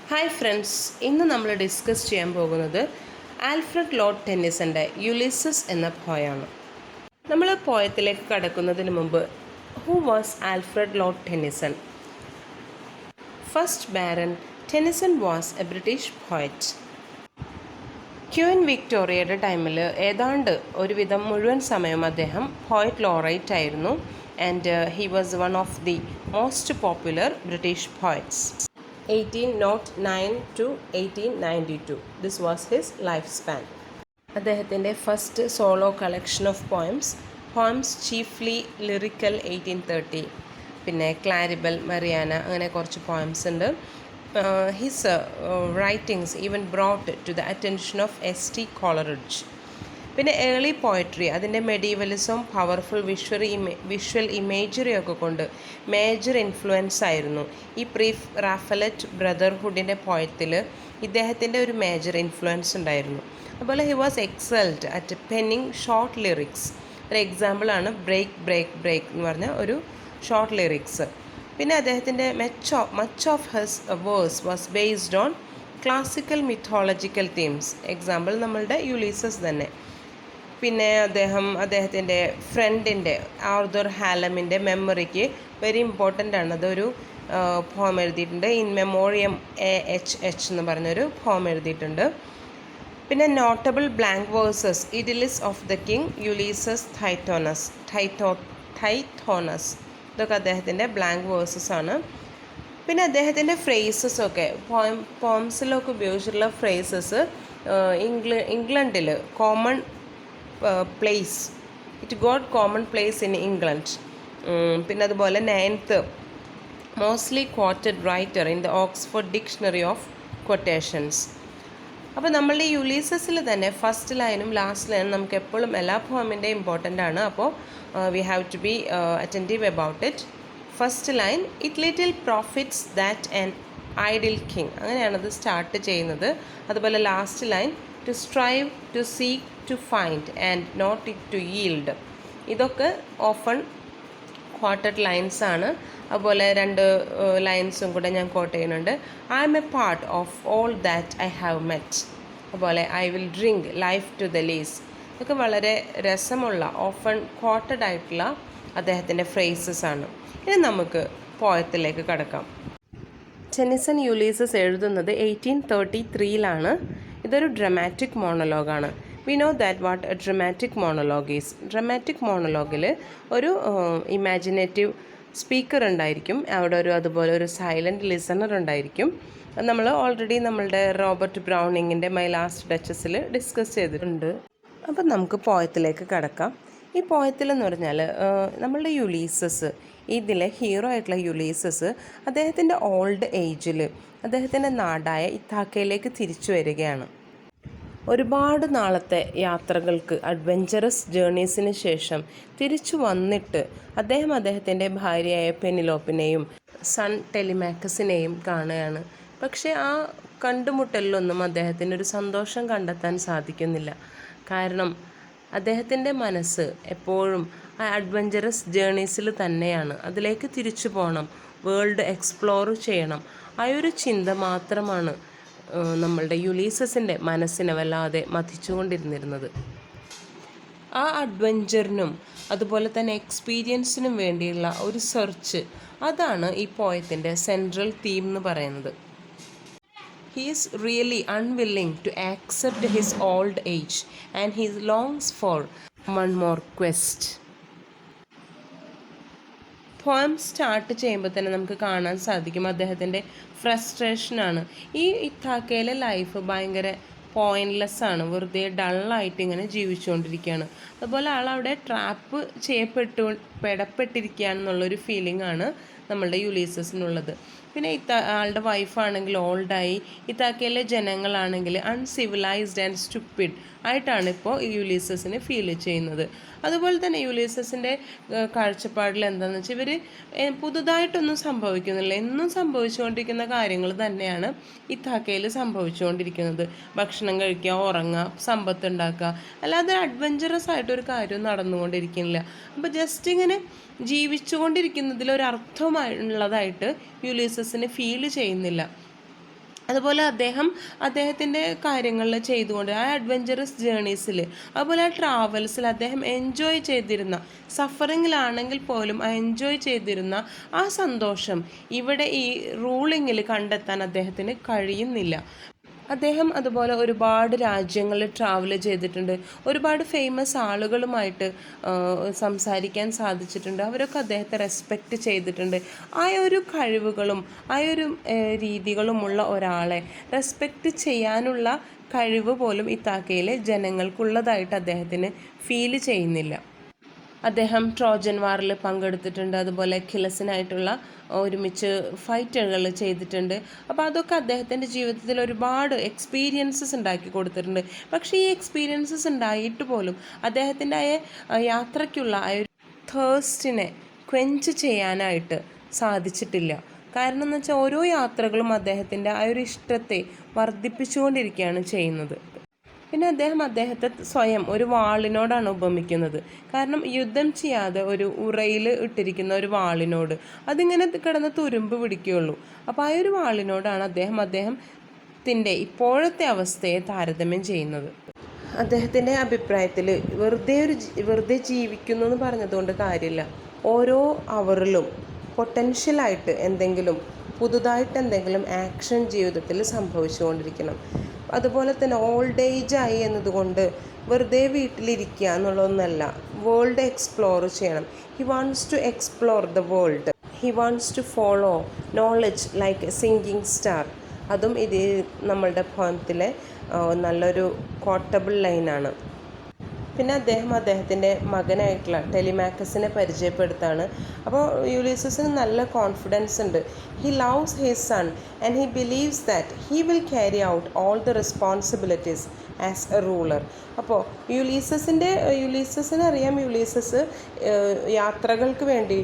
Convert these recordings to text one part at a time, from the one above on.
Hi friends, ഇന്ന് നമ്മൾ discuss ചെയ്യാൻ പോകുന്നത് ആൽഫ്രഡ് ലോർഡ് ടെന്നിസൻ്റെ യുലിസസ് എന്ന പോയാണ്. നമ്മൾ പോയത്തിലേക്ക് കടക്കുന്നതിന് മുമ്പ് who was Alfred Lord Tennyson? First Baron Tennyson was a British poet. Queen വിക്ടോറിയയുടെ ടൈമിൽ ഏതാണ്ട് ഒരുവിധം മുഴുവൻ സമയം അദ്ദേഹം പോയറ്റ് ലോറൈറ്റ് ആയിരുന്നു. And he was one of the most popular British poets. 1809 to 1892. This was his lifespan. അദ്ദേഹത്തിൻ്റെ first solo collection of poems chiefly lyrical 1830. പിന്നെ ക്ലാരിബൽ, മറിയാന, അങ്ങനെ കുറച്ച് പോയംസ് ഉണ്ട്. His writings even brought to the attention of S.T. Coleridge. പിന്നെ early poetry, അതിൻ്റെ മെഡീവലിസവും powerful visual ഇമേജറിയൊക്കെ കൊണ്ട് major influence ആയിരുന്നു. ഈ റാഫലറ്റ് ബ്രദർഹുഡിൻ്റെ പോയത്തിൽ ഇദ്ദേഹത്തിൻ്റെ ഒരു മേജർ ഇൻഫ്ലുവൻസ് ഉണ്ടായിരുന്നു. അതുപോലെ he was excelled at penning short lyrics. ഒരു എക്സാമ്പിളാണ് ബ്രേക്ക് ബ്രേക്ക് ബ്രേക്ക് എന്ന് പറഞ്ഞ ഒരു ഷോർട്ട് ലിറിക്സ്. പിന്നെ അദ്ദേഹത്തിൻ്റെ much of his verse was based on classical mythological themes. Example നമ്മളുടെ യുലീസസ് തന്നെ. പിന്നെ അദ്ദേഹത്തിൻ്റെ ഫ്രണ്ടിൻ്റെ ആർതർ ഹാലമിൻ്റെ മെമ്മറിക്ക് വെരി ഇമ്പോർട്ടൻ്റ് ആണ്. അതൊരു പോം എഴുതിയിട്ടുണ്ട്. ഇൻ മെമ്മോറിയം AHH എന്ന് പറഞ്ഞൊരു പോം എഴുതിയിട്ടുണ്ട്. പിന്നെ notable blank verses idylls of the king Ulysses Tithonus ഇതൊക്കെ അദ്ദേഹത്തിൻ്റെ ബ്ലാങ്ക് വേഴ്സസ് ആണ്. പിന്നെ അദ്ദേഹത്തിൻ്റെ ഫ്രേസസൊക്കെ പോംസിലൊക്കെ ഉപയോഗിച്ചിട്ടുള്ള ഫ്രേസസ് ഇംഗ്ലണ്ടിൽ common place, it got common place in England. പിന്നെ അതുപോലെ 9th mostly quoted writer in the Oxford dictionary of quotations. അപ്പോൾ നമ്മളുടെ ഈ യുലീസസിൽ തന്നെ ഫസ്റ്റ് ലൈനും ലാസ്റ്റ് ലൈനും നമുക്ക് എപ്പോഴും എല്ലാ പോമിൻ്റെ ഇമ്പോർട്ടൻ്റ് ആണ്. അപ്പോൾ we have to be attentive about it. First line, it little profits that an idle king, അങ്ങനെയാണത് സ്റ്റാർട്ട് ചെയ്യുന്നത്. അതുപോലെ last line, to strive, to seek, to find and not it to yield. ഇതൊക്കെ often quoted lines ആണ്. അതുപോലെ 2 ലൈൻസും കൂടെ ഞാൻ quote ചെയ്യുന്നുണ്ട്. I am a part of all that I have met. അതുപോലെ I will drink life to the lees. ഇതൊക്കെ വളരെ രസമുള്ള ഓഫൺ ക്വാട്ടഡ് ആയിട്ടുള്ള അദ്ദേഹത്തിൻ്റെ ഫ്രേസസ് ആണ്. ഇനി നമുക്ക് പോയത്തിലേക്ക് കടക്കാം. ടെന്നിസൺ യുലീസസ് എഴുതുന്നത് 1833 ഇതൊരു ഡ്രമാറ്റിക് മോണോലോഗാണ്. We know that what a dramatic monologue is. Dramatic മോണോലോഗിൽ ഒരു ഇമാജിനേറ്റീവ് സ്പീക്കർ ഉണ്ടായിരിക്കും. അവിടെ അതുപോലെ ഒരു സൈലൻറ്റ് ലിസണർ ഉണ്ടായിരിക്കും. നമ്മൾ ഓൾറെഡി നമ്മളുടെ റോബർട്ട് ബ്രൗണിങ്ങിൻ്റെ മൈ ലാസ്റ്റ് ഡച്ചസിൽ ഡിസ്കസ് ചെയ്തിട്ടുണ്ട്. അപ്പം നമുക്ക് പോയത്തിലേക്ക് കടക്കാം. ഈ പോയത്തിലെന്ന് പറഞ്ഞാൽ നമ്മളുടെ യുലീസസ്, ഇതിലെ ഹീറോ ആയിട്ടുള്ള യുലീസസ് അദ്ദേഹത്തിൻ്റെ ഓൾഡ് ഏജിൽ അദ്ദേഹത്തിൻ്റെ നാടായ ഇത്താക്കയിലേക്ക് തിരിച്ചു വരികയാണ്. ഒരുപാട് നാളത്തെ യാത്രകൾക്ക്, അഡ്വഞ്ചറസ് ജേർണീസിന് ശേഷം തിരിച്ചു വന്നിട്ട് അദ്ദേഹത്തിൻ്റെ ഭാര്യയായ പെനിലോപ്പിനെയും സൺ ടെലിമാക്കസിനെയും കാണുകയാണ്. പക്ഷേ ആ കണ്ടുമുട്ടലിലൊന്നും അദ്ദേഹത്തിന് ഒരു സന്തോഷം കണ്ടെത്താൻ സാധിക്കുന്നില്ല. കാരണം അദ്ദേഹത്തിൻ്റെ മനസ്സ് എപ്പോഴും ആ അഡ്വഞ്ചറസ് ജേർണീസിൽ തന്നെയാണ്. അതിലേക്ക് തിരിച്ചു പോകണം, വേൾഡ് എക്സ്പ്ലോർ ചെയ്യണം. ആ ഒരു ചിന്ത മാത്രമാണ് നമ്മളുടെ യുലീസസിൻ്റെ മനസ്സിനെ വല്ലാതെ മഥിച്ചുകൊണ്ടിരുന്നിരുന്നത്. ആ അഡ്വഞ്ചറിനും അതുപോലെ തന്നെ എക്സ്പീരിയൻസിനും വേണ്ടിയുള്ള ഒരു സെർച്ച്, അതാണ് ഈ പോയത്തിൻ്റെ സെൻട്രൽ തീം എന്ന് പറയുന്നത്. He is really unwilling to accept his old age and he longs for one more quest. Poem start ചെയ്യുമ്പോൾ തന്നെ നമുക്ക് കാണാൻ സാധിക്കും അദ്ദേഹത്തിൻ്റെ ഫ്രസ്ട്രേഷനാണ്. ഈ ഇത്താക്കയിലെ ലൈഫ് ഭയങ്കര പോയിൻറ്റ്ലെസ് ആണ്, വെറുതെ ഡള്ളായിട്ട് ഇങ്ങനെ ജീവിച്ചുകൊണ്ടിരിക്കുകയാണ്. അതുപോലെ ആളവിടെ ട്രാപ്പ് പെടപ്പെട്ടിരിക്കുകയാണെന്നുള്ളൊരു ഫീലിംഗ് ആണ് നമ്മളുടെ യുലീസസിനുള്ളത്. പിന്നെ ആളുടെ വൈഫാണെങ്കിൽ ഓൾഡായി, ഇത്താക്കയിലെ ജനങ്ങളാണെങ്കിൽ അൺസിവിലൈസ്ഡ് ആൻഡ് സ്റ്റുപ്പിഡ് ആയിട്ടാണ് ഇപ്പോൾ യുലീസസിന് ഫീൽ ചെയ്യുന്നത്. അതുപോലെ തന്നെ യുലീസസിൻ്റെ കാഴ്ചപ്പാടിൽ എന്താണെന്ന് വെച്ചാൽ ഇവർ പുതുതായിട്ടൊന്നും സംഭവിക്കുന്നില്ല, എന്നും സംഭവിച്ചുകൊണ്ടിരിക്കുന്ന കാര്യങ്ങൾ തന്നെയാണ് ഇത്താക്കയിൽ സംഭവിച്ചുകൊണ്ടിരിക്കുന്നത്. ഭക്ഷണം കഴിക്കുക, ഉറങ്ങുക, സമ്പത്ത് ഉണ്ടാക്കുക, അല്ലാതെ അഡ്വഞ്ചറസ് ആയിട്ടൊരു കാര്യം നടന്നുകൊണ്ടിരിക്കുന്നില്ല. അപ്പോൾ ജസ്റ്റ് ഇങ്ങനെ ജീവിച്ചുകൊണ്ടിരിക്കുന്നതിൽ ഒരർത്ഥമുള്ളതായിട്ട് യുലീസസിന് ഫീൽ ചെയ്യുന്നില്ല. അതുപോലെ അദ്ദേഹത്തിൻ്റെ കാര്യങ്ങളിൽ ചെയ്തുകൊണ്ട് ആ അഡ്വഞ്ചറസ് ജേണീസിൽ അതുപോലെ ആ ട്രാവൽസിൽ അദ്ദേഹം എൻജോയ് ചെയ്തിരുന്ന സഫറിങ്ങിലാണെങ്കിൽ പോലും ആ എൻജോയ് ചെയ്തിരുന്ന ആ സന്തോഷം ഇവിടെ ഈ റൂളിങ്ങിൽ കണ്ടെത്താൻ അദ്ദേഹത്തിന് കഴിയുന്നില്ല. അദ്ദേഹം അതുപോലെ ഒരുപാട് രാജ്യങ്ങളിൽ ട്രാവൽ ചെയ്തിട്ടുണ്ട്, ഒരുപാട് ഫേമസ് ആളുകളുമായിട്ട് സംസാരിക്കാൻ സാധിച്ചിട്ടുണ്ട്, അവരൊക്കെ അദ്ദേഹത്തെ റെസ്പെക്റ്റ് ചെയ്തിട്ടുണ്ട്. ആ ഒരു കഴിവുകളും ആ ഒരു രീതികളുമുള്ള ഒരാളെ റെസ്പെക്റ്റ് ചെയ്യാനുള്ള കഴിവ് പോലും ഇത്താക്കയിലെ ജനങ്ങൾക്കുള്ളതായിട്ട് അദ്ദേഹത്തിന് ഫീൽ ചെയ്യുന്നില്ല. അദ്ദേഹം ട്രോജൻ വാറിൽ പങ്കെടുത്തിട്ടുണ്ട്, അതുപോലെ അഖിലസിനായിട്ടുള്ള ഒരുമിച്ച് ഫൈറ്റുകൾ ചെയ്തിട്ടുണ്ട്. അപ്പോൾ അതൊക്കെ അദ്ദേഹത്തിൻ്റെ ജീവിതത്തിൽ ഒരുപാട് എക്സ്പീരിയൻസസ് ഉണ്ടാക്കി കൊടുത്തിട്ടുണ്ട്. പക്ഷേ ഈ എക്സ്പീരിയൻസസ് ഉണ്ടായിട്ട് പോലും അദ്ദേഹത്തിൻ്റെ യാത്രയ്ക്കുള്ള ആ ഒരു തേഴ്സ്റ്റിനെ ക്വെഞ്ച് ചെയ്യാനായിട്ട് സാധിച്ചിട്ടില്ല. കാരണം എന്ന് വെച്ചാൽ ഓരോ യാത്രകളും അദ്ദേഹത്തിൻ്റെ ആ ഒരു ഇഷ്ടത്തെ വർദ്ധിപ്പിച്ചുകൊണ്ടിരിക്കുകയാണ് ചെയ്യുന്നത്. പിന്നെ അദ്ദേഹത്തെ സ്വയം ഒരു വാളിനോടാണ് ഉപമിക്കുന്നത്. കാരണം യുദ്ധം ചെയ്യാതെ ഒരു ഉറയിൽ ഇട്ടിരിക്കുന്ന ഒരു വാളിനോട് അതിങ്ങനെ കിടന്ന് തുരുമ്പ് പിടിക്കുകയുള്ളൂ. അപ്പോൾ ആ ഒരു വാളിനോടാണ് അദ്ദേഹത്തിൻ്റെ ഇപ്പോഴത്തെ അവസ്ഥയെ താരതമ്യം ചെയ്യുന്നത്. അദ്ദേഹത്തിൻ്റെ അഭിപ്രായത്തിൽ വെറുതെ ജീവിക്കുന്നു എന്ന് പറഞ്ഞതുകൊണ്ട് കാര്യമില്ല. ഓരോ അവറിലും പൊട്ടൻഷ്യലായിട്ട് പുതുതായിട്ട് എന്തെങ്കിലും ആക്ഷൻ ജീവിതത്തിൽ സംഭവിച്ചുകൊണ്ടിരിക്കണം. അതുപോലെ തന്നെ ഓൾഡ് ഏജ് ആയി എന്നതുകൊണ്ട് വെറുതെ വീട്ടിലിരിക്കുക എന്നുള്ളതൊന്നല്ല, വേൾഡ് എക്സ്പ്ലോർ ചെയ്യണം. He wants to explore the world, he wants to follow knowledge like a sinking star. അതും ഇത് നമ്മളുടെ പോയത്തിലെ നല്ലൊരു കോട്ടബിൾ ലൈനാണ്. പിന്നെ അദ്ദേഹത്തിൻ്റെ മകനായിട്ടുള്ള ടെലിമാക്കസിനെ പരിചയപ്പെടുത്താണ്. അപ്പോൾ യുലീസസിന് നല്ല കോൺഫിഡൻസ് ഉണ്ട്. He loves his son and he believes that he will carry out all the responsibilities as a ruler. അപ്പോൾ യുലീസസിന് അറിയാം, യുലീസസ് യാത്രകൾക്ക് വേണ്ടി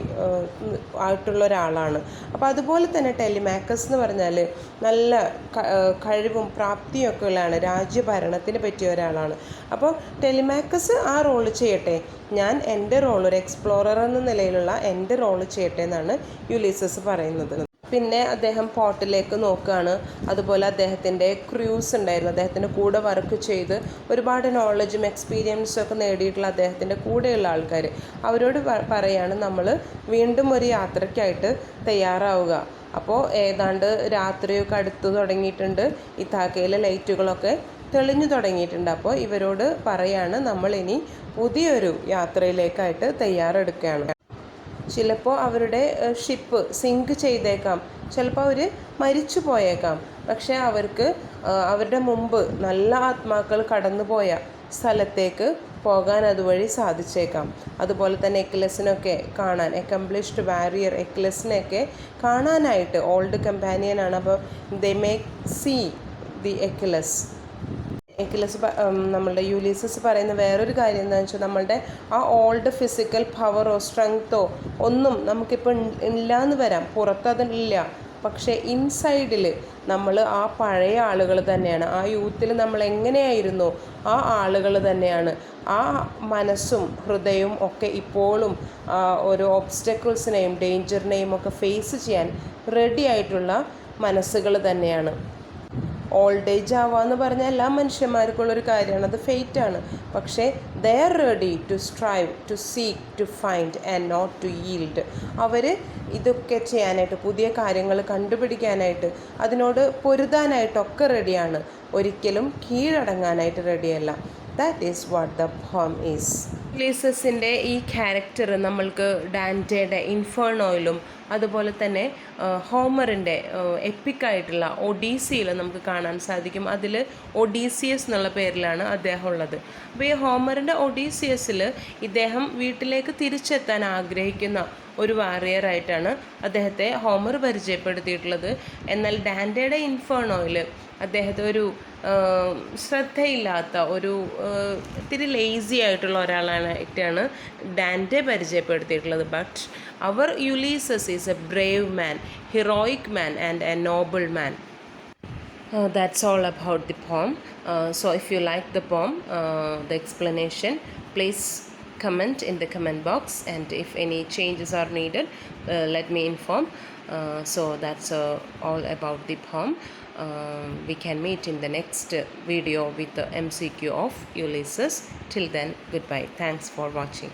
ആയിട്ടുള്ള ഒരാളാണ്. അപ്പോൾ അതുപോലെ തന്നെ ടെലിമാക്കസ് എന്ന് പറഞ്ഞാൽ നല്ല കഴിവും പ്രാപ്തിയും ഒക്കെ ഉള്ളതാണ്, രാജ്യഭരണത്തിന് പറ്റിയ ഒരാളാണ്. അപ്പോൾ ടെലിമാക്കസ് ആ റോള് ചെയ്യട്ടെ, ഞാൻ എൻ്റെ റോൾ ഒരു എക്സ്പ്ലോറർ എന്ന നിലയിലുള്ള എൻ്റെ റോള് ചെയ്യട്ടെ എന്നാണ് യുലീസസ് പറയുന്നത്. പിന്നെ അദ്ദേഹം പോർട്ടിലേക്ക് നോക്കുകയാണ്. അതുപോലെ അദ്ദേഹത്തിൻ്റെ ക്രൂസ് ഉണ്ടായിരുന്നു, അദ്ദേഹത്തിൻ്റെ കൂടെ വർക്ക് ചെയ്ത് ഒരുപാട് നോളജും എക്സ്പീരിയൻസും ഒക്കെ നേടിയിട്ടുള്ള അദ്ദേഹത്തിൻ്റെ കൂടെയുള്ള ആൾക്കാർ അവരോട് പറയാണ്, നമ്മൾ വീണ്ടും ഒരു യാത്രയ്ക്കായിട്ട് തയ്യാറാവുക. അപ്പോൾ ഏതാണ്ട് രാത്രിയൊക്കെ അടുത്ത് തുടങ്ങിയിട്ടുണ്ട്, ഇത്താക്കയിലെ ലൈറ്റുകളൊക്കെ തെളിഞ്ഞു തുടങ്ങിയിട്ടുണ്ട്. അപ്പോൾ ഇവരോട് പറയാണ്, നമ്മളിനി പുതിയൊരു യാത്രയിലേക്കായിട്ട് തയ്യാറെടുക്കുകയാണ്. ചിലപ്പോൾ അവരുടെ ഷിപ്പ് സിങ്ക് ചെയ്തേക്കാം, ചിലപ്പോൾ അവർ മരിച്ചു പോയേക്കാം. പക്ഷേ അവരുടെ മുമ്പ് നല്ല ആത്മാക്കൾ കടന്നുപോയ സ്ഥലത്തേക്ക് പോകാൻ അതുവഴി സാധിച്ചേക്കാം. അതുപോലെ തന്നെ എക്ലസിനൊക്കെ കാണാൻ, എക്കംപ്ലിഷ്ഡ് വാരിയർ എക്ലസിനെയൊക്കെ കാണാനായിട്ട് ഓൾഡ് കമ്പാനിയനാണ്. അപ്പോൾ ദേ മേക്ക് സീ ദി എക്ലസ്. നമ്മളുടെ യുലീസസ് പറയുന്ന വേറൊരു കാര്യം എന്താണെന്ന് വെച്ചാൽ, നമ്മളുടെ ആ ഓൾഡ് ഫിസിക്കൽ പവറോ സ്ട്രെങ്തോ ഒന്നും നമുക്കിപ്പോൾ ഇല്ലയെന്ന് വരാം, പുറത്തതില്ല. പക്ഷേ ഇൻസൈഡിൽ നമ്മൾ ആ പഴയ ആളുകൾ തന്നെയാണ്, ആ യൂത്തിൽ നമ്മൾ എങ്ങനെയായിരുന്നു ആ ആളുകൾ തന്നെയാണ്. ആ മനസ്സും ഹൃദയവും ഒക്കെ ഇപ്പോഴും ഓരോ ഒബ്സ്റ്റക്കിൾസിനെയും ഡേഞ്ചറിനെയും ഒക്കെ ഫേസ് ചെയ്യാൻ റെഡി ആയിട്ടുള്ള മനസ്സുകൾ തന്നെയാണ്. ഓൾഡ് ഏജ് ആവാന്ന് പറഞ്ഞാൽ എല്ലാ മനുഷ്യന്മാർക്കുള്ളൊരു കാര്യമാണ്, അത് ഫെയ്റ്റാണ്. പക്ഷേ they are ready to strive, to seek, to find and not to yield. അവർ ഇതൊക്കെ ചെയ്യാനായിട്ട്, പുതിയ കാര്യങ്ങൾ കണ്ടുപിടിക്കാനായിട്ട്, അതിനോട് പൊരുതാനായിട്ടൊക്കെ റെഡിയാണ്, ഒരിക്കലും കീഴടങ്ങാനായിട്ട് റെഡിയല്ല. That is what the poem is. യുലീസസിൻ്റെ ഈ ക്യാരക്ടർ നമ്മൾക്ക് ഡാൻറ്റയുടെ ഇൻഫേർണോയിലും അതുപോലെ തന്നെ ഹോമറിൻ്റെ എപ്പിക്കായിട്ടുള്ള ഒഡീസിയിൽ നമുക്ക് കാണാൻ സാധിക്കും. അതിൽ ഒഡീസിയസ് എന്നുള്ള പേരിലാണ് അദ്ദേഹം ഉള്ളത്. അപ്പോൾ ഈ ഹോമറിൻ്റെ ഒഡീസിയസിൽ ഇദ്ദേഹം വീട്ടിലേക്ക് തിരിച്ചെത്താൻ ആഗ്രഹിക്കുന്ന ഒരു വാറിയറായിട്ടാണ് അദ്ദേഹത്തെ ഹോമർ പരിചയപ്പെടുത്തിയിട്ടുള്ളത്. എന്നാൽ ഡാൻറ്റയുടെ ഇൻഫേർണോയിൽ അദ്ദേഹത്തെ ഒരു ശ്രദ്ധയില്ലാത്ത ഇത്തിരി ലേസി ആയിട്ടുള്ള ഒരാളായിട്ടാണ് ഡാൻറ്റെ പരിചയപ്പെടുത്തിയിട്ടുള്ളത്. ബട്ട് അവർ Ulysses is a brave man, heroic man and a noble man. That's all about the poem. So if you like the poem, the explanation, please comment in the comment box, and if any changes are needed, let me inform. So that's all about the poem. We can meet in the next video with the MCQ of Ulysses. Till then, goodbye. Thanks for watching.